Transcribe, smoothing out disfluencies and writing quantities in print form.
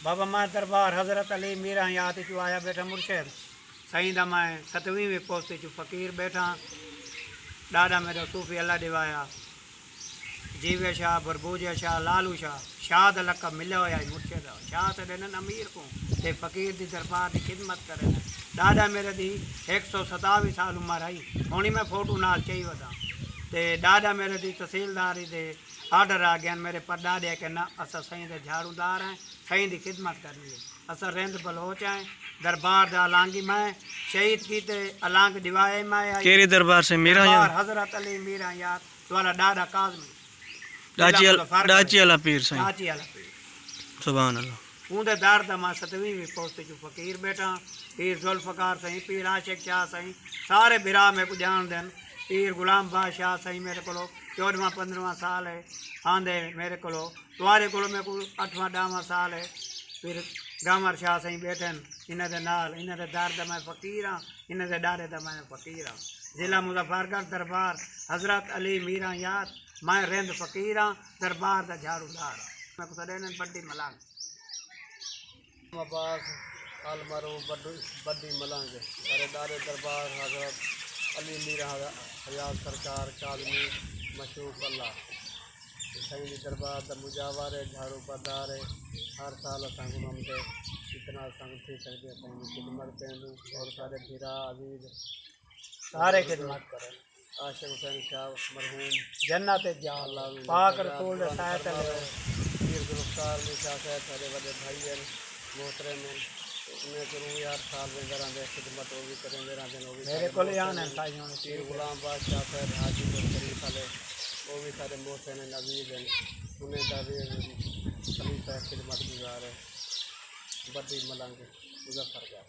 बाबा मैं दरबार हज़रत अली मीरा याद चु आया बैठा मुर्शद साईं दा मैं 7वीं पोस्ते चु फ़कीर बैठा ॾाढा मेरा सूफ़ी अल्लाह दिवाया जीवे शाह बरबूजा शाह लालू शाह शाद लक़ब मिलिया हुया मुर्शद शाह त ॾिननि अमीर को ते फ़कीर दी दरबार की खिदमत करे ॾाढा मेरे दी 127 साल उम्र आई हुणी मैं फोटू नाल चई वधा ते ॾाढा मेरे दी तहसीलदारी दे आर्डर आ गया मेरे परदादे के ना असा सही दे झाड़ूदार हैं सही दी खिदमत करनी है असा रेंद बलोच हैं दरबार दा अलांगी मैं शहीद कीते अलांग दिवाए मैं आई केरी दरबार से मीरा या दरबार हज़रत अली मीरा यार द्वारा ॾाढा काज़मी डाची वाला पीर साईं डाची वाला पीर सुभान अल्लाह ऊंदे दार दा मां 7वीं पोस्ते चु फ़कीर बैठा पीर जुल्फ़कार सही पीर आशिक शाह सही सारे बिरा में को जान देन पीर गुलाम बादशाह सही मेरे को 14वां 15वां साल है आंदे मेरे को तुम्हारे को मेरे को 8वां 10वां साल है फिर गामर शाह सही बैठन इन्हें दे नाल इन्हें दे दार दा मैं फ़कीर हाँ इन्हें दे डारे दा मैं फ़कीर हाँ ज़िला मुज़फ़्फ़रगढ़ दरबार हज़रत अली मीरा याद मैं रेंद फ़कीर हाँ दरबार दा झाड़ूदार मैं को सदैन बड्डी मलांग अब्बास अलमरू बड्डी मलंग दारे दरबार हज़रत अली मीरा हयात सरकार काज़मी मशूक अल्लाह सही दरबार द मुजावर है झाड़ू पदार है हर साल असंग ममते इतना संग थी सकते सही खिदमत पेंदू और सारे भिरा अजीज सारे खिदमत करें आशिक हुसैन शाह मरहूम जन्नत जा पाक रसूल सायत पीर गिरफ्तार में शाह साहब सारे बड़े भाई हैं मोहतरम हैं उन्हें करूँ यार साल में दे खिदमत वो भी करेंगे रहते वो भी मेरे को ले आने साइयों ने पीर गुलाम बादशाह साहब हाजीपुर शरीफ वाले वो भी सारे मोहसिन नवीद हैं उन्हें दादी खलीफा खिदमत गुजार है बड़ी मलंग मुजफ्फरगढ़।